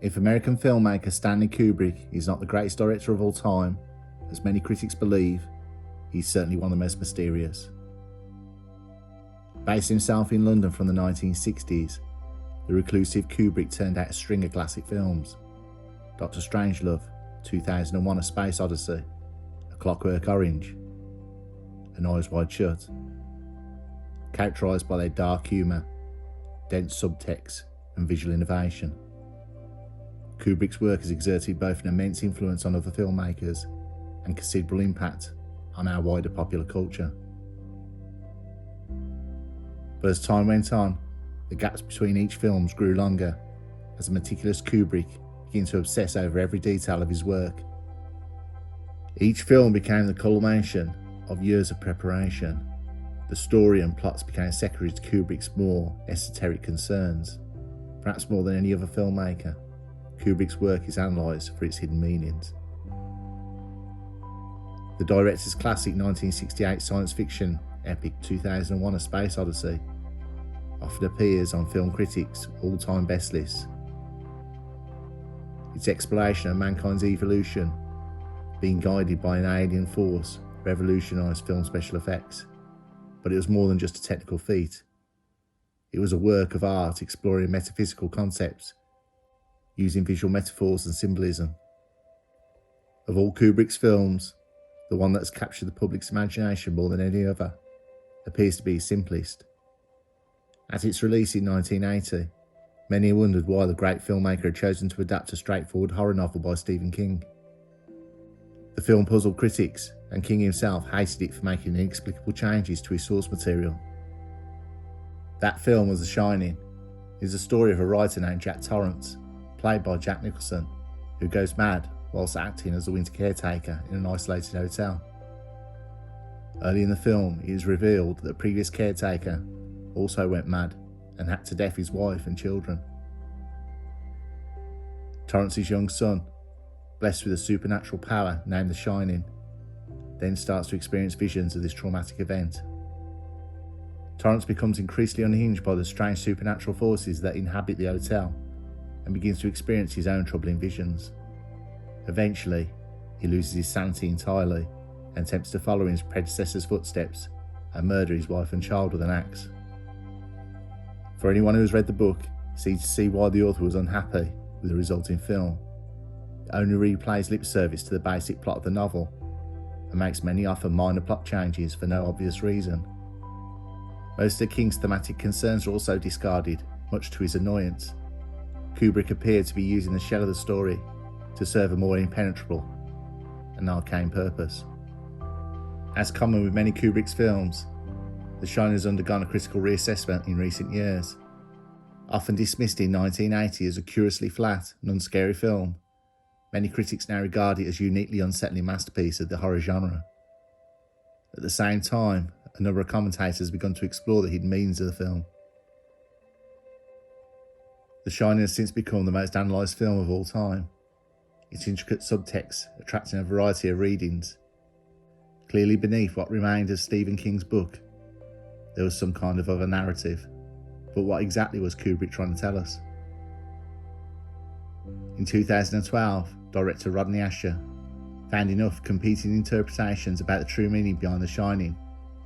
If American filmmaker Stanley Kubrick is not the greatest director of all time, as many critics believe, he's certainly one of the most mysterious. Based himself in London from the 1960s, the reclusive Kubrick turned out a string of classic films: Dr. Strangelove, 2001: A Space Odyssey, A Clockwork Orange, and Eyes Wide Shut, characterised by their dark humour, dense subtext and visual innovation. Kubrick's work has exerted both an immense influence on other filmmakers and considerable impact on our wider popular culture. But as time went on, the gaps between each film grew longer as the meticulous Kubrick began to obsess over every detail of his work. Each film became the culmination of years of preparation. The story and plots became secondary to Kubrick's more esoteric concerns. Perhaps more than any other filmmaker, Kubrick's work is analysed for its hidden meanings. The director's classic 1968 science fiction epic 2001: A Space Odyssey often appears on film critics' all-time best lists. Its exploration of mankind's evolution, being guided by an alien force, revolutionised film special effects. But it was more than just a technical feat. It was a work of art exploring metaphysical concepts, using visual metaphors and symbolism. Of all Kubrick's films, the one that has captured the public's imagination more than any other appears to be his simplest. At its release in 1980, many wondered why the great filmmaker had chosen to adapt a straightforward horror novel by Stephen King. The film puzzled critics, and King himself hated it for making inexplicable changes to his source material. That film was The Shining. It is the story of a writer named Jack Torrance, played by Jack Nicholson, who goes mad whilst acting as a winter caretaker in an isolated hotel. Early in the film, it is revealed that the previous caretaker also went mad and hacked to death his wife and children. Torrance's young son, blessed with a supernatural power named The Shining, then starts to experience visions of this traumatic event. Torrance becomes increasingly unhinged by the strange supernatural forces that inhabit the hotel and begins to experience his own troubling visions. Eventually, he loses his sanity entirely and attempts to follow in his predecessor's footsteps and murder his wife and child with an axe. For anyone who has read the book, it's easy to see why the author was unhappy with the resulting film. It only replays lip service to the basic plot of the novel and makes many often minor plot changes for no obvious reason. Most of King's thematic concerns are also discarded, much to his annoyance. Kubrick appeared to be using the shell of the story to serve a more impenetrable and arcane purpose. As common with many Kubrick's films, The Shining has undergone a critical reassessment in recent years. Often dismissed in 1980 as a curiously flat and unscary film, many critics now regard it as a uniquely unsettling masterpiece of the horror genre. At the same time, a number of commentators have begun to explore the hidden meanings of the film. The Shining has since become the most analysed film of all time, its intricate subtext attracting a variety of readings. Clearly beneath what remained of Stephen King's book, there was some kind of other narrative, but what exactly was Kubrick trying to tell us? In 2012, director Rodney Asher found enough competing interpretations about the true meaning behind The Shining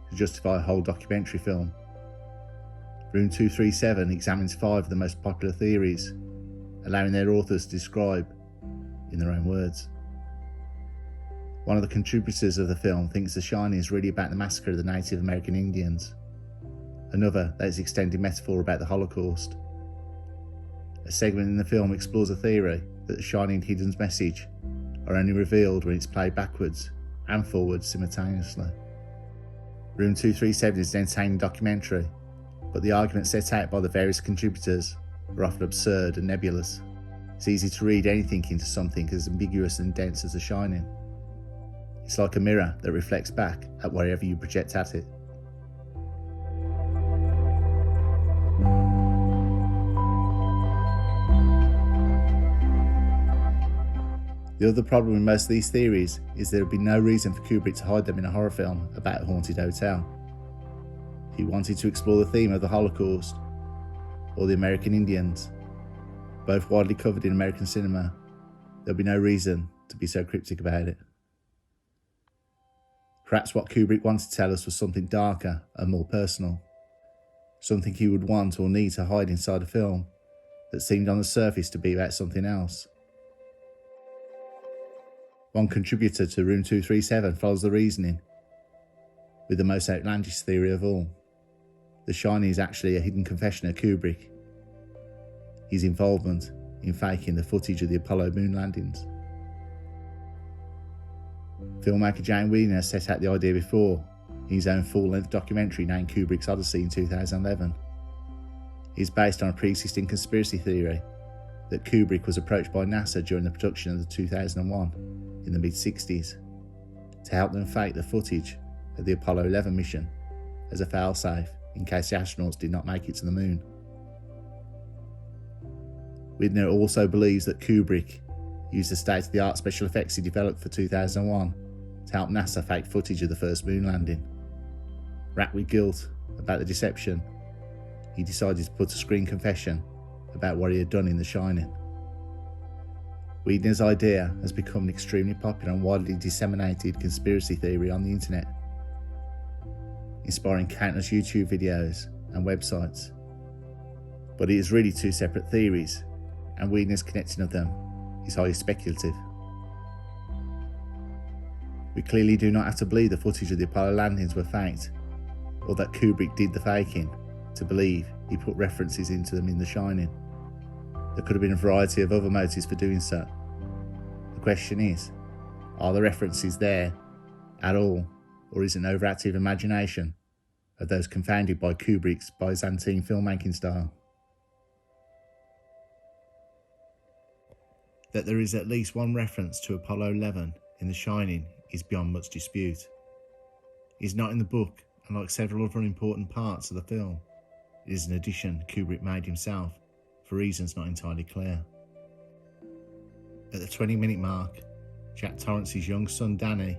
to justify a whole documentary film. Room 237 examines 5 of the most popular theories, allowing their authors to describe in their own words. One of the contributors of the film thinks The Shining is really about the massacre of the Native American Indians. Another that is extended metaphor about the Holocaust. A segment in the film explores a theory that The Shining Hidden's message are only revealed when it's played backwards and forwards simultaneously. Room 237 is an entertaining documentary, but the arguments set out by the various contributors are often absurd and nebulous. It's easy to read anything into something as ambiguous and dense as The Shining. It's like a mirror that reflects back at wherever you project at it. The other problem with most of these theories is there would be no reason for Kubrick to hide them in a horror film about a haunted hotel. He wanted to explore the theme of the Holocaust or the American Indians, both widely covered in American cinema, there'll be no reason to be so cryptic about it. Perhaps what Kubrick wanted to tell us was something darker and more personal, something he would want or need to hide inside a film that seemed on the surface to be about something else. One contributor to Room 237 follows the reasoning, with the most outlandish theory of all. The Shining is actually a hidden confession of Kubrick, his involvement in faking the footage of the Apollo moon landings. Filmmaker Jane Weiner set out the idea before in his own full-length documentary named Kubrick's Odyssey in 2011. It is based on a pre-existing conspiracy theory that Kubrick was approached by NASA during the production of the 2001 in the mid-60s to help them fake the footage of the Apollo 11 mission as a failsafe in case the astronauts did not make it to the moon. Widner also believes that Kubrick used the state-of-the-art special effects he developed for 2001 to help NASA fake footage of the first moon landing. Racked with guilt about the deception, he decided to put a screen confession about what he had done in The Shining. Widner's idea has become an extremely popular and widely disseminated conspiracy theory on the internet, inspiring countless YouTube videos and websites. But it is really two separate theories, and Widner's connecting of them is highly speculative. We clearly do not have to believe the footage of the Apollo landings were faked, or that Kubrick did the faking, to believe he put references into them in The Shining. There could have been a variety of other motives for doing so. The question is, are the references there at all, or is it an overactive imagination of those confounded by Kubrick's Byzantine filmmaking style? That there is at least one reference to Apollo 11 in The Shining is beyond much dispute. It is not in the book, and like several other important parts of the film, it is an addition Kubrick made himself for reasons not entirely clear. At the 20-minute mark, Jack Torrance's young son Danny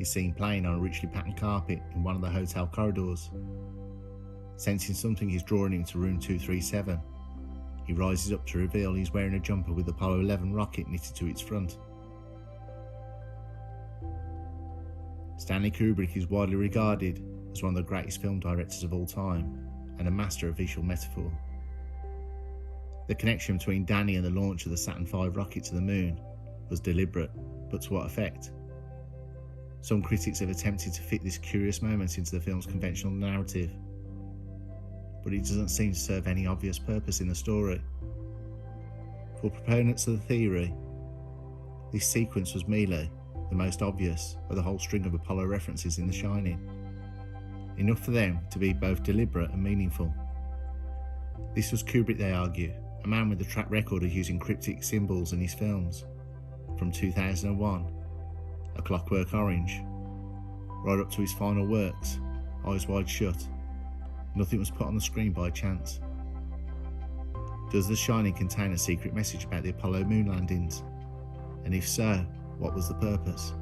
is seen playing on a richly patterned carpet in one of the hotel corridors. Sensing something is drawing him to room 237, he rises up to reveal he's wearing a jumper with the Apollo 11 rocket knitted to its front. Stanley Kubrick is widely regarded as one of the greatest film directors of all time and a master of visual metaphor. The connection between Danny and the launch of the Saturn V rocket to the moon was deliberate, but to what effect? Some critics have attempted to fit this curious moment into the film's conventional narrative, but it doesn't seem to serve any obvious purpose in the story. For proponents of the theory, this sequence was merely the most obvious of the whole string of Apollo references in The Shining, enough for them to be both deliberate and meaningful. This was Kubrick, they argue, a man with a track record of using cryptic symbols in his films, from 2001, A Clockwork Orange, right up to his final works, Eyes Wide Shut. Nothing was put on the screen by chance. Does The Shining contain a secret message about the Apollo moon landings? And if so, what was the purpose?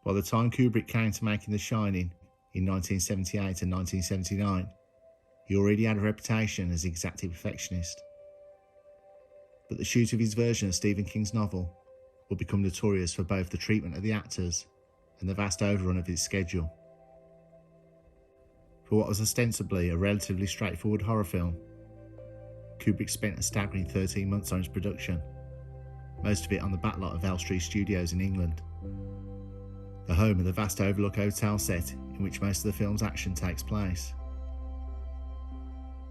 By the time Kubrick came to making The Shining in 1978 and 1979, he already had a reputation as an exacting perfectionist. But the shoot of his version of Stephen King's novel would become notorious for both the treatment of the actors and the vast overrun of his schedule. For what was ostensibly a relatively straightforward horror film, Kubrick spent a staggering 13 months on its production, most of it on the backlot of Elstree Studios in England, the home of the vast Overlook Hotel set in which most of the film's action takes place.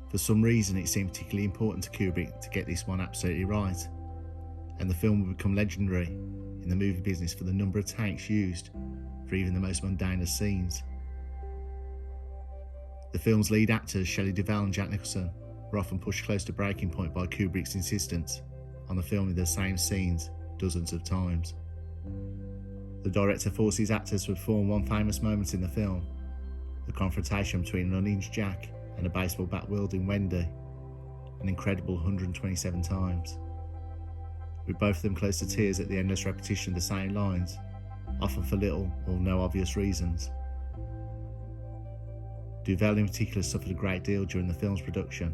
For some reason, it seemed particularly important to Kubrick to get this one absolutely right, and the film would become legendary in the movie business for the number of takes used for even the most mundane of scenes. The film's lead actors, Shelley Duvall and Jack Nicholson, were often pushed close to breaking point by Kubrick's insistence on the filming the same scenes dozens of times. The director forced his actors to perform one famous moment in the film, the confrontation between an unhinged Jack and a baseball bat wielding Wendy, an incredible 127 times. With both of them close to tears at the endless repetition of the same lines, often for little or no obvious reasons. Duvel in particular suffered a great deal during the film's production.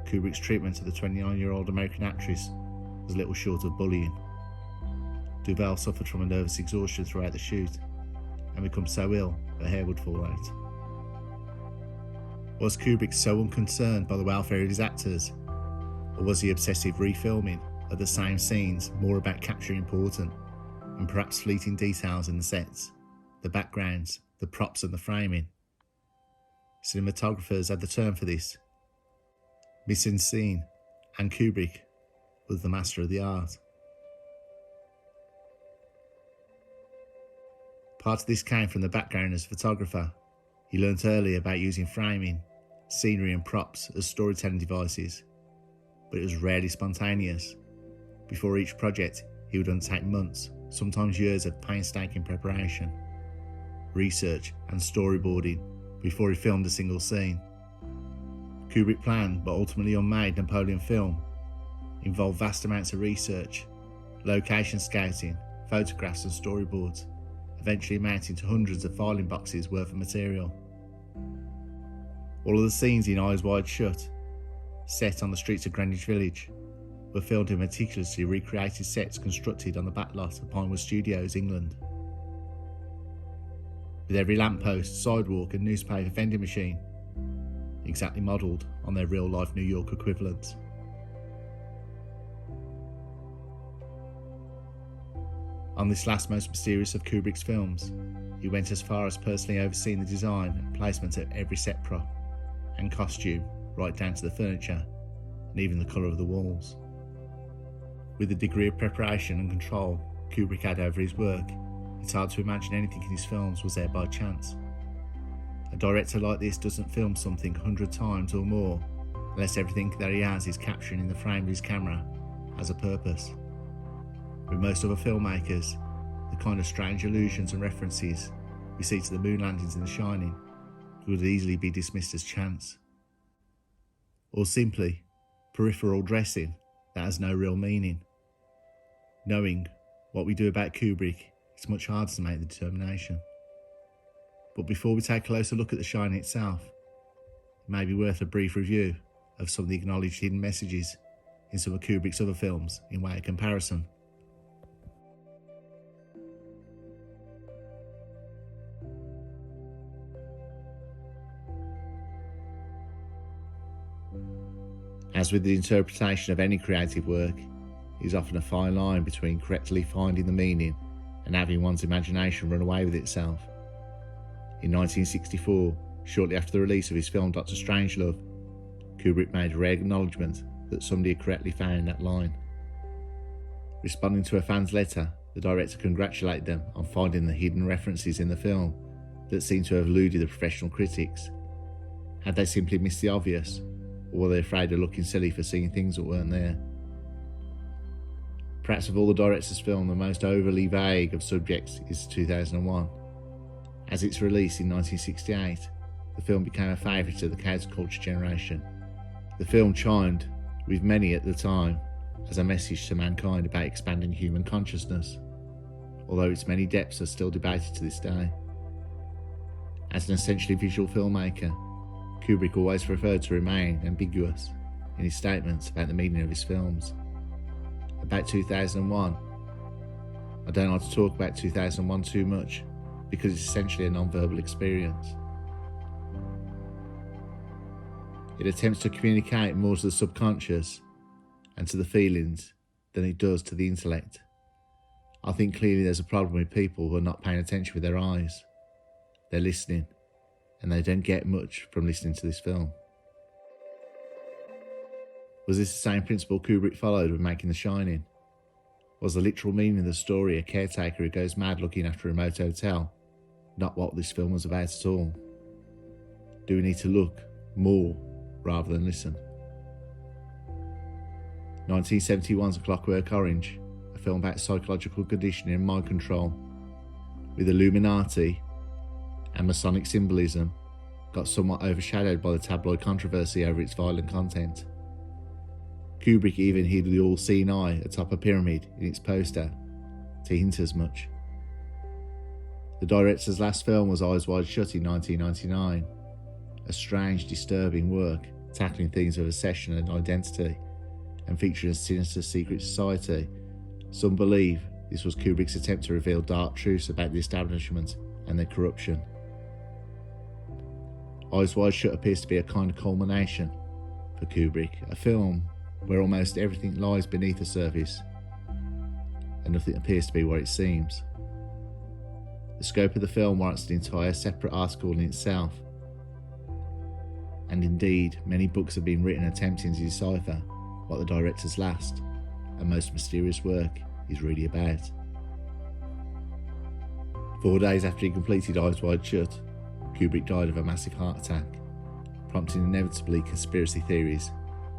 Kubrick's treatment of the 29-year-old American actress was little short of bullying. Duvel suffered from a nervous exhaustion throughout the shoot and became so ill her hair would fall out. Was Kubrick so unconcerned by the welfare of his actors, or was the obsessive refilming of the same scenes more about capturing important and perhaps fleeting details in the sets, the backgrounds, the props and the framing? Cinematographers had the term for this, mise en scene, and Kubrick was the master of the art. Part of this came from the background as a photographer. He learnt early about using framing, scenery and props as storytelling devices, but it was rarely spontaneous. Before each project, he would undertake months, sometimes years of painstaking preparation, research and storyboarding before he filmed a single scene. Kubrick planned but ultimately unmade Napoleon film involved vast amounts of research, location scouting, photographs and storyboards, eventually amounting to hundreds of filing boxes worth of material. All of the scenes in Eyes Wide Shut, set on the streets of Greenwich Village, were filmed in meticulously recreated sets constructed on the backlot of Pinewood Studios, England. With every lamppost, sidewalk and newspaper vending machine exactly modelled on their real-life New York equivalents. On this last most mysterious of Kubrick's films, he went as far as personally overseeing the design and placement of every set prop and costume, right down to the furniture and even the colour of the walls. With the degree of preparation and control Kubrick had over his work, it's hard to imagine anything in his films was there by chance. A director like this doesn't film something 100 times or more unless everything that he has is capturing in the frame of his camera has a purpose. With most other filmmakers, the kind of strange allusions and references we see to the moon landings in The Shining could easily be dismissed as chance. Or simply peripheral dressing that has no real meaning. Knowing what we do about Kubrick, it's much harder to make the determination. But before we take a closer look at The Shining itself, it may be worth a brief review of some of the acknowledged hidden messages in some of Kubrick's other films in way of comparison. As with the interpretation of any creative work, it is often a fine line between correctly finding the meaning and having one's imagination run away with itself. In 1964, shortly after the release of his film Dr. Strangelove, Kubrick made a rare acknowledgement that somebody had correctly found that line. Responding to a fan's letter, the director congratulated them on finding the hidden references in the film that seemed to have eluded the professional critics. Had they simply missed the obvious, or were they afraid of looking silly for seeing things that weren't there? Perhaps of all the director's film, the most overly vague of subjects is 2001. As its release in 1968, the film became a favourite of the counterculture generation. The film chimed, with many at the time, as a message to mankind about expanding human consciousness, although its many depths are still debated to this day. As an essentially visual filmmaker, Kubrick always preferred to remain ambiguous in his statements about the meaning of his films. About 2001, I don't like to talk about 2001 too much because it's essentially a non-verbal experience. It attempts to communicate more to the subconscious and to the feelings than it does to the intellect. I think clearly there's a problem with people who are not paying attention with their eyes. They're listening, and they don't get much from listening to this film. Was this the same principle Kubrick followed when making The Shining? Was the literal meaning of the story a caretaker who goes mad looking after a remote hotel not what this film was about at all? Do we need to look more rather than listen? 1971's A Clockwork Orange, a film about psychological conditioning and mind control, with Illuminati and Masonic symbolism, got somewhat overshadowed by the tabloid controversy over its violent content. Kubrick even hid the all-seeing eye atop a pyramid in its poster to hint as much. The director's last film was Eyes Wide Shut in 1999, a strange, disturbing work tackling themes of obsession and identity and featuring a sinister secret society. Some believe this was Kubrick's attempt to reveal dark truths about the establishment and their corruption. Eyes Wide Shut appears to be a kind of culmination for Kubrick, a film where almost everything lies beneath the surface and nothing appears to be what it seems. The scope of the film warrants an entire separate article in itself, and indeed many books have been written attempting to decipher what the director's last and most mysterious work is really about. 4 days after he completed Eyes Wide Shut, Kubrick died of a massive heart attack, prompting inevitably conspiracy theories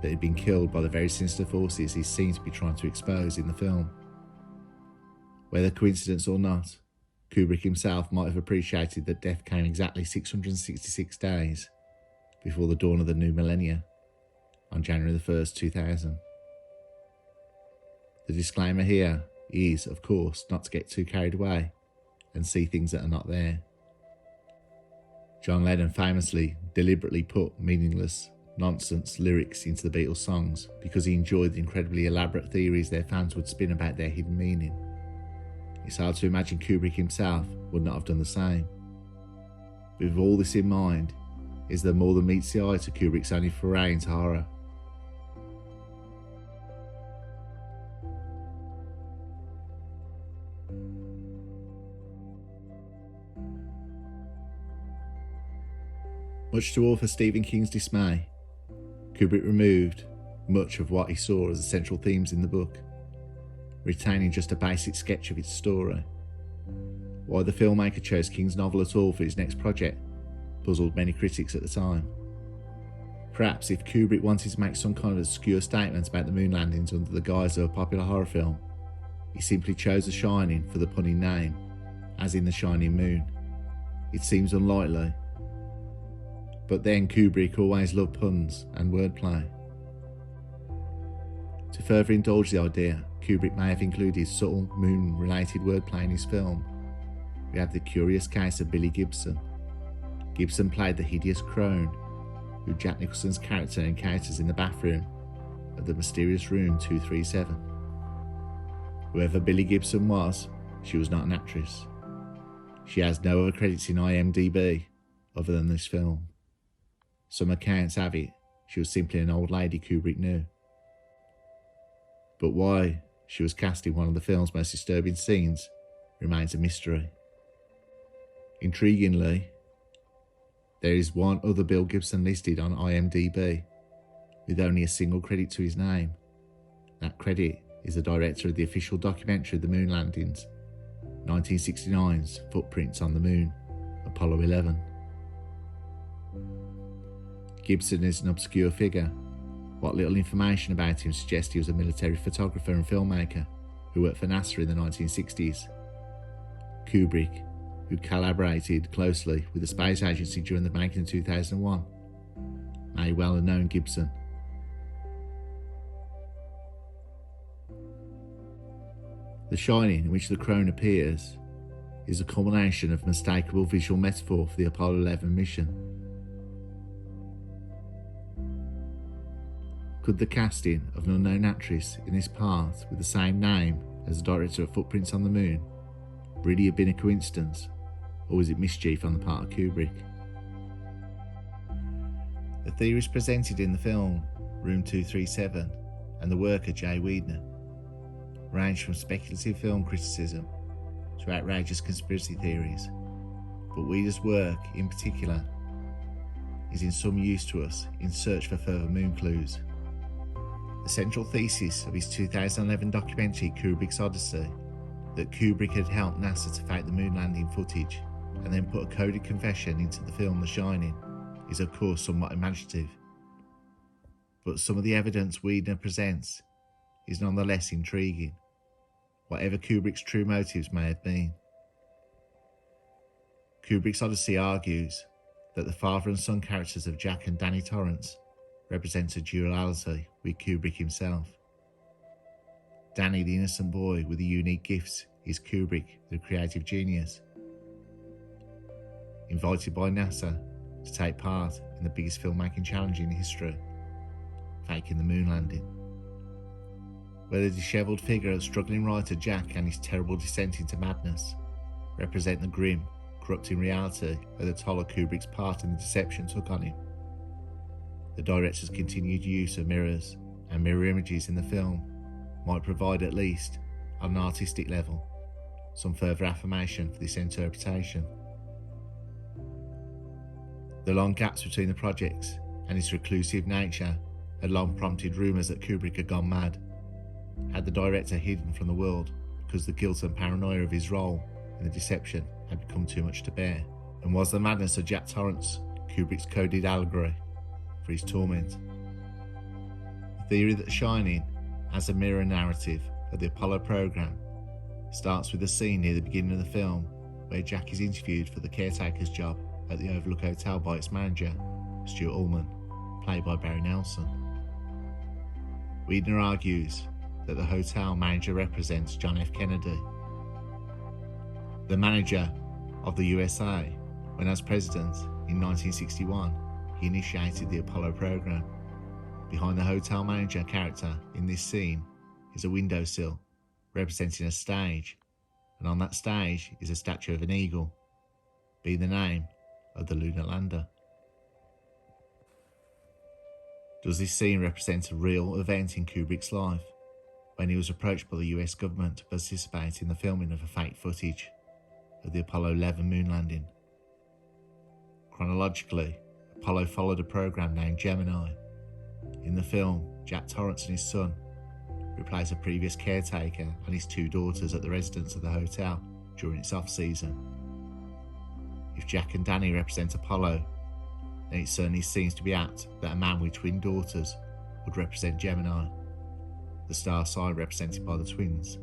that he'd been killed by the very sinister forces he seemed to be trying to expose in the film. Whether coincidence or not, Kubrick himself might have appreciated that death came exactly 666 days before the dawn of the new millennia, on January the 1st, 2000. The disclaimer here is, of course, not to get too carried away and see things that are not there. John Lennon famously deliberately put meaningless, nonsense lyrics into the Beatles' songs because he enjoyed the incredibly elaborate theories their fans would spin about their hidden meaning. It's hard to imagine Kubrick himself would not have done the same. But with all this in mind, is there more than meets the eye to Kubrick's only foray into horror? Much to author Stephen King's dismay, Kubrick removed much of what he saw as the central themes in the book, retaining just a basic sketch of its story. Why the filmmaker chose King's novel at all for his next project puzzled many critics at the time. Perhaps if Kubrick wanted to make some kind of obscure statement about the moon landings under the guise of a popular horror film, he simply chose The Shining for the punning name, as in The Shining Moon. It seems unlikely, but then Kubrick always loved puns and wordplay. To further indulge the idea, Kubrick may have included subtle moon-related wordplay in his film. We have the curious case of Billy Gibson. Gibson played the hideous crone who Jack Nicholson's character encounters in the bathroom of the mysterious room 237. Whoever Billy Gibson was, she was not an actress. She has no other credits in IMDb other than this film. Some accounts have it she was simply an old lady Kubrick knew. But why she was cast in one of the film's most disturbing scenes remains a mystery. Intriguingly, there is one other Bill Gibson listed on IMDb, with only a single credit to his name. That credit is the director of the official documentary of the moon landings, 1969's Footprints on the Moon, Apollo 11. Gibson is an obscure figure. What little information about him suggests he was a military photographer and filmmaker who worked for NASA in the 1960s. Kubrick, who collaborated closely with the space agency during the making of 2001, may well have known Gibson. The Shining, in which the crone appears, is a culmination of unmistakable visual metaphor for the Apollo 11 mission. Could the casting of an unknown actress in this part with the same name as the director of Footprints on the Moon really have been a coincidence, or was it mischief on the part of Kubrick? The theories presented in the film Room 237 and the work of Jay Weidner range from speculative film criticism to outrageous conspiracy theories, but Weidner's work in particular is in some use to us in search for further moon clues. The central thesis of his 2011 documentary Kubrick's Odyssey, that Kubrick had helped NASA to fake the moon landing footage and then put a coded confession into the film The Shining, is of course somewhat imaginative. But some of the evidence Weidner presents is nonetheless intriguing, whatever Kubrick's true motives may have been. Kubrick's Odyssey argues that the father and son characters of Jack and Danny Torrance represent a duality with Kubrick himself. Danny, the innocent boy with the unique gifts, is Kubrick, the creative genius, invited by NASA to take part in the biggest filmmaking challenge in history, faking the moon landing. Where the dishevelled figure of struggling writer Jack and his terrible descent into madness represent the grim, corrupting reality of the toll of Kubrick's part in the deception took on him. The director's continued use of mirrors and mirror images in the film might provide, at least on an artistic level, some further affirmation for this interpretation. The long gaps between the projects and its reclusive nature had long prompted rumours that Kubrick had gone mad. Had the director hidden from the world because the guilt and paranoia of his role in the deception had become too much to bear? And was the madness of Jack Torrance Kubrick's coded allegory for his torment? The theory that The Shining as a mirror narrative of the Apollo program starts with a scene near the beginning of the film where Jack is interviewed for the caretaker's job at the Overlook Hotel by its manager, Stuart Ullman, played by Barry Nelson. Wiedner argues that the hotel manager represents John F. Kennedy, the manager of the USA, when as president in 1961 he initiated the Apollo program. Behind the hotel manager character in this scene is a windowsill representing a stage, and on that stage is a statue of an eagle, being the name of the lunar lander. Does this scene represent a real event in Kubrick's life, when he was approached by the US government to participate in the filming of a fake footage of the Apollo 11 moon landing? Chronologically, Apollo followed a program named Gemini. In the film, Jack Torrance and his son replace a previous caretaker and his two daughters at the residence of the hotel during its off-season. If Jack and Danny represent Apollo, then it certainly seems to be apt that a man with twin daughters would represent Gemini, the star sign represented by the twins.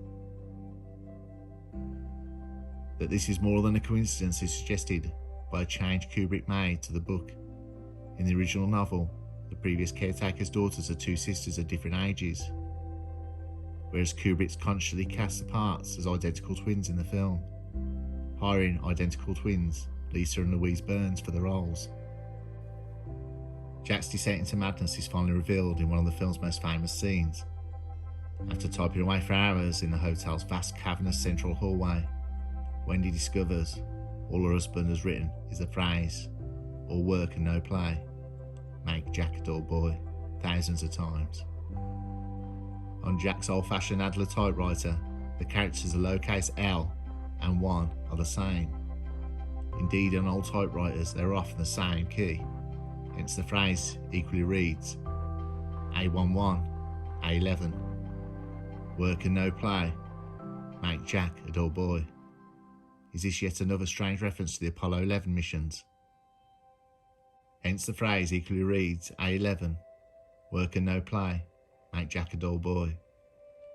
That this is more than a coincidence is suggested by a change Kubrick made to the book. In the original novel, the previous caretaker's daughters are two sisters of different ages, whereas Kubrick's consciously cast the parts as identical twins in the film, hiring identical twins, Lisa and Louise Burns, for the roles. Jack's descent into madness is finally revealed in one of the film's most famous scenes. After typing away for hours in the hotel's vast cavernous central hallway, Wendy discovers all her husband has written is the phrase, "All work and no play, make Jack a dull boy," thousands of times. On Jack's old-fashioned Adler typewriter, the characters of lowercase l and 1 are the same. Indeed, on old typewriters, they're often the same key, hence the phrase equally reads A11, A11, work and no play, make Jack a dull boy. Is this yet another strange reference to the Apollo 11 missions? Hence the phrase equally reads A11, work and no play, make Jack a dull boy.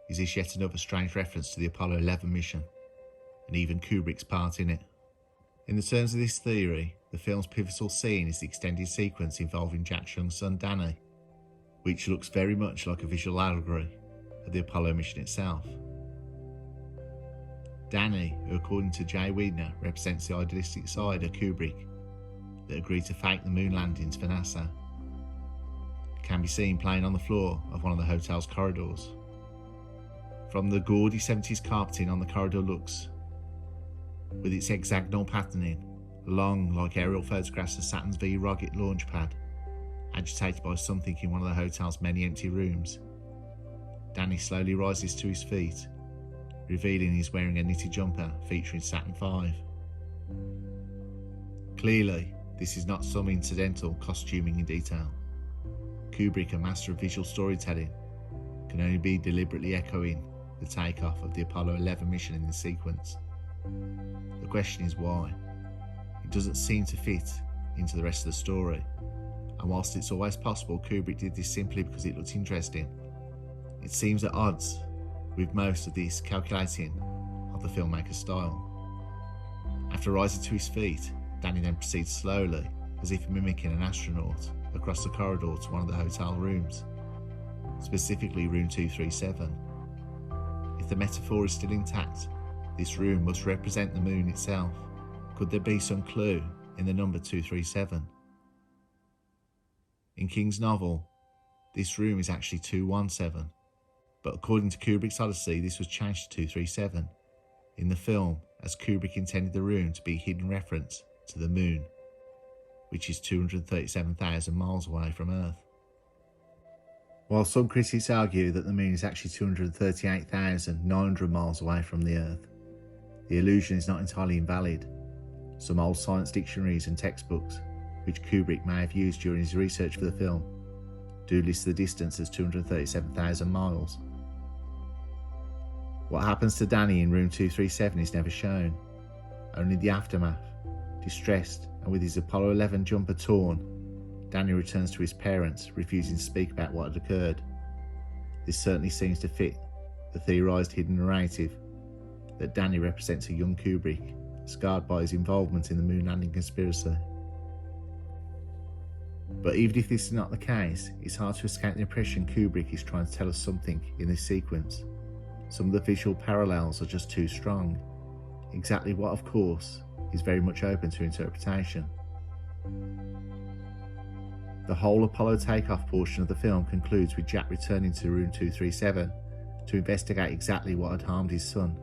Is this yet another strange reference to the Apollo 11 mission, and even Kubrick's part in it? In the terms of this theory, the film's pivotal scene is the extended sequence involving Jack's young son Danny, which looks very much like a visual allegory of the Apollo mission itself. Danny, who according to Jay Wiedner represents the idealistic side of Kubrick that agreed to fake the moon landings for NASA, can be seen playing on the floor of one of the hotel's corridors. From the gaudy 70s carpeting on the corridor looks, with its hexagonal patterning, long like aerial photographs of Saturn's V rocket launch pad, agitated by something in one of the hotel's many empty rooms. Danny slowly rises to his feet, revealing he's wearing a knitted jumper featuring Saturn V. Clearly, this is not some incidental costuming in detail. Kubrick, a master of visual storytelling, can only be deliberately echoing the takeoff of the Apollo 11 mission in this sequence. The question is why? It doesn't seem to fit into the rest of the story, and whilst it's always possible Kubrick did this simply because it looked interesting, it seems at odds with most of this calculating of the filmmaker's style. After rising to his feet, Danny then proceeds slowly, as if mimicking an astronaut, across the corridor to one of the hotel rooms, specifically room 237. If the metaphor is still intact, this room must represent the moon itself. Could there be some clue in the number 237. In King's novel, this room is actually 217, but according to Kubrick's Odyssey, this was changed to 237 in the film, as Kubrick intended the room to be a hidden reference to the moon, which is 237,000 miles away from Earth. While some critics argue that the moon is actually 238,900 miles away from the Earth, the illusion is not entirely invalid. Some old science dictionaries and textbooks, which Kubrick may have used during his research for the film, do list the distance as 237,000 miles. What happens to Danny in room 237 is never shown. Only the aftermath. Distressed and with his Apollo 11 jumper torn, Danny returns to his parents, refusing to speak about what had occurred. This certainly seems to fit the theorised hidden narrative that Danny represents a young Kubrick, scarred by his involvement in the moon landing conspiracy. But even if this is not the case, it's hard to escape the impression Kubrick is trying to tell us something in this sequence. Some of the visual parallels are just too strong. Exactly what, of course, is very much open to interpretation. The whole Apollo takeoff portion of the film concludes with Jack returning to room 237 to investigate exactly what had harmed his son.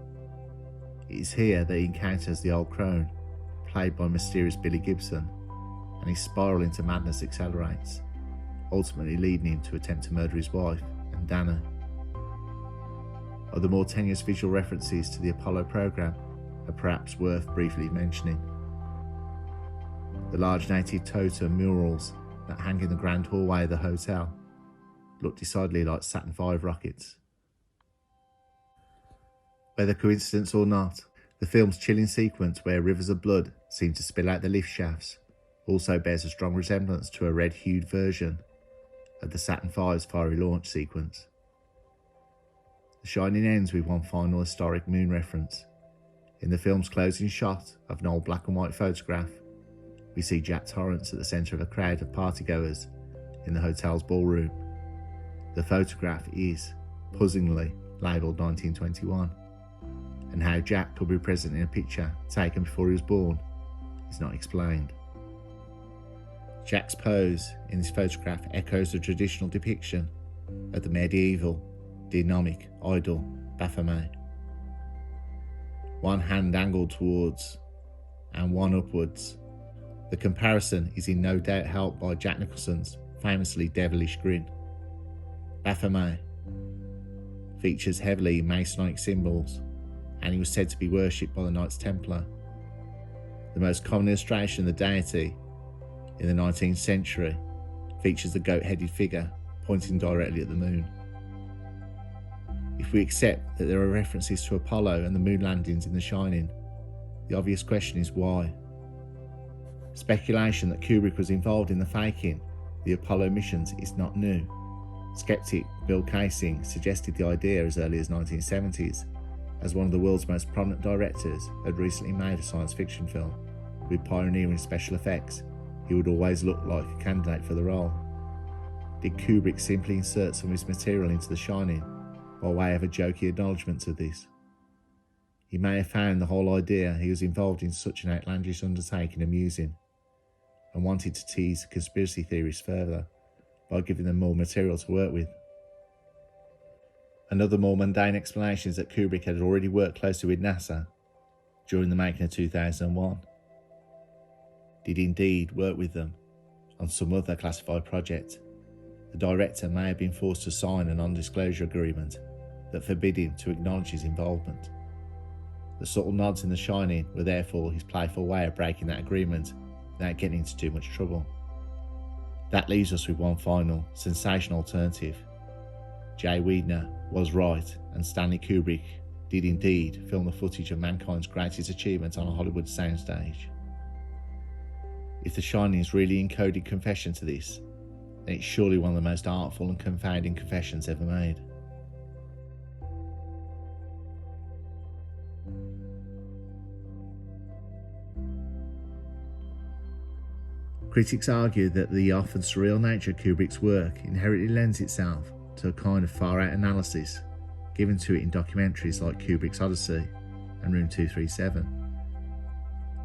It is here that he encounters the old crone, played by mysterious Billy Gibson, and his spiral into madness accelerates, ultimately leading him to attempt to murder his wife and Dana. Other more tenuous visual references to the Apollo program are perhaps worth briefly mentioning. The large native totem murals that hang in the grand hallway of the hotel look decidedly like Saturn V rockets. Whether coincidence or not, the film's chilling sequence where rivers of blood seem to spill out the lift shafts also bears a strong resemblance to a red-hued version of the Saturn V's fiery launch sequence. The Shining ends with one final historic moon reference. In the film's closing shot of an old black and white photograph, we see Jack Torrance at the centre of a crowd of partygoers in the hotel's ballroom. The photograph is, puzzlingly, labelled 1921, and how Jack could be present in a picture taken before he was born is not explained. Jack's pose in this photograph echoes the traditional depiction of the medieval, demonic idol Baphomet. One hand angled towards and one upwards. The comparison is in no doubt helped by Jack Nicholson's famously devilish grin. Baphomet features heavily in Masonic symbols, and he was said to be worshipped by the Knights Templar. The most common illustration of the deity in the 19th century features the goat-headed figure pointing directly at the moon. If we accept that there are references to Apollo and the moon landings in The Shining, the obvious question is why? Speculation that Kubrick was involved in the faking the Apollo missions is not new. Skeptic Bill Kaysing suggested the idea as early as 1970s, as one of the world's most prominent directors had recently made a science fiction film. With pioneering special effects, he would always look like a candidate for the role. Did Kubrick simply insert some of his material into The Shining by way of a jokey acknowledgement of this? He may have found the whole idea he was involved in such an outlandish undertaking amusing, and wanted to tease conspiracy theorists further by giving them more material to work with. Another more mundane explanation is that Kubrick had already worked closely with NASA during the making of 2001. Did indeed work with them on some other classified project. The director may have been forced to sign a non-disclosure agreement that forbid him to acknowledge his involvement. The subtle nods in The Shining were therefore his playful way of breaking that agreement without getting into too much trouble. That leaves us with one final, sensational alternative. Jay Weidner was right, and Stanley Kubrick did indeed film the footage of mankind's greatest achievement on a Hollywood soundstage. If The Shining is really encoded confession to this, then it's surely one of the most artful and confounding confessions ever made. Critics argue that the often surreal nature of Kubrick's work inherently lends itself to a kind of far-out analysis given to it in documentaries like Kubrick's Odyssey and Room 237.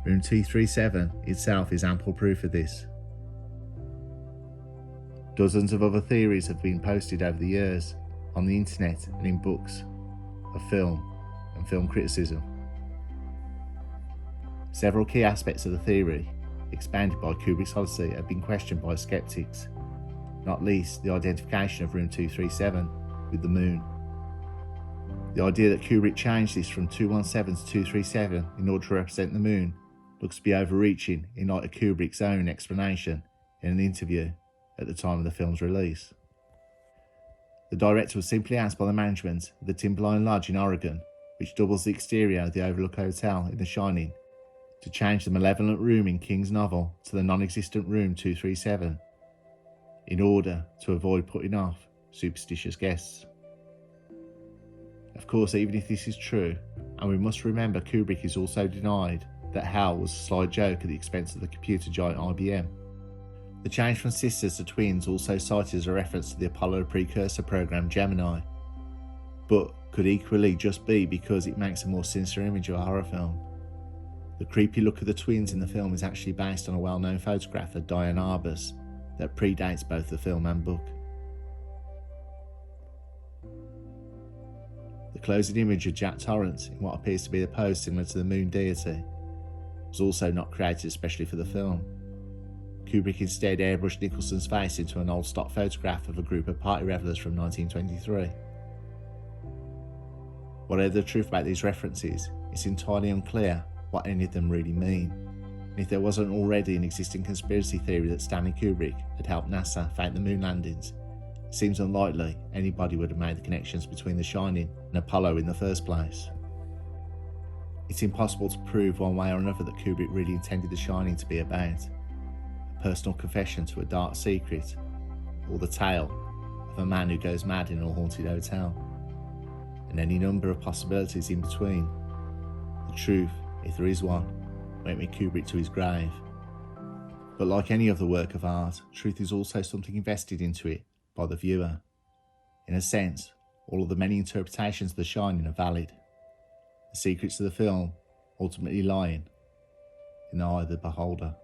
Room 237 itself is ample proof of this. Dozens of other theories have been posted over the years on the internet and in books of film and film criticism. Several key aspects of the theory expounded by Kubrick's Odyssey have been questioned by skeptics, not least the identification of Room 237 with the moon. The idea that Kubrick changed this from 217 to 237 in order to represent the moon looks to be overreaching in light of Kubrick's own explanation in an interview at the time of the film's release. The director was simply asked by the management of the Timberline Lodge in Oregon, which doubles the exterior of the Overlook Hotel in The Shining, to change the malevolent room in King's novel to the non-existent Room 237 in order to avoid putting off superstitious guests. Of course, even if this is true, and we must remember Kubrick is also denied that hell was a sly joke at the expense of the computer giant IBM. The change from sisters to twins also cited as a reference to the Apollo precursor program Gemini, but could equally just be because it makes a more sinister image of a horror film. The creepy look of the twins in the film is actually based on a well-known photograph of Diane Arbus that predates both the film and book. The closing image of Jack Torrance in what appears to be a pose similar to the moon deity was also not created especially for the film. Kubrick instead airbrushed Nicholson's face into an old stock photograph of a group of party revellers from 1923. Whatever the truth about these references, it's entirely unclear what any of them really mean, and if there wasn't already an existing conspiracy theory that Stanley Kubrick had helped NASA fake the moon landings, it seems unlikely anybody would have made the connections between The Shining and Apollo in the first place. It's impossible to prove one way or another that Kubrick really intended The Shining to be about a personal confession to a dark secret, or the tale of a man who goes mad in a haunted hotel, and any number of possibilities in between. The truth, if there is one, went with Kubrick to his grave. But like any other work of art, truth is also something invested into it by the viewer. In a sense, all of the many interpretations of The Shining are valid, the secrets of the film ultimately lying in the eye of the beholder.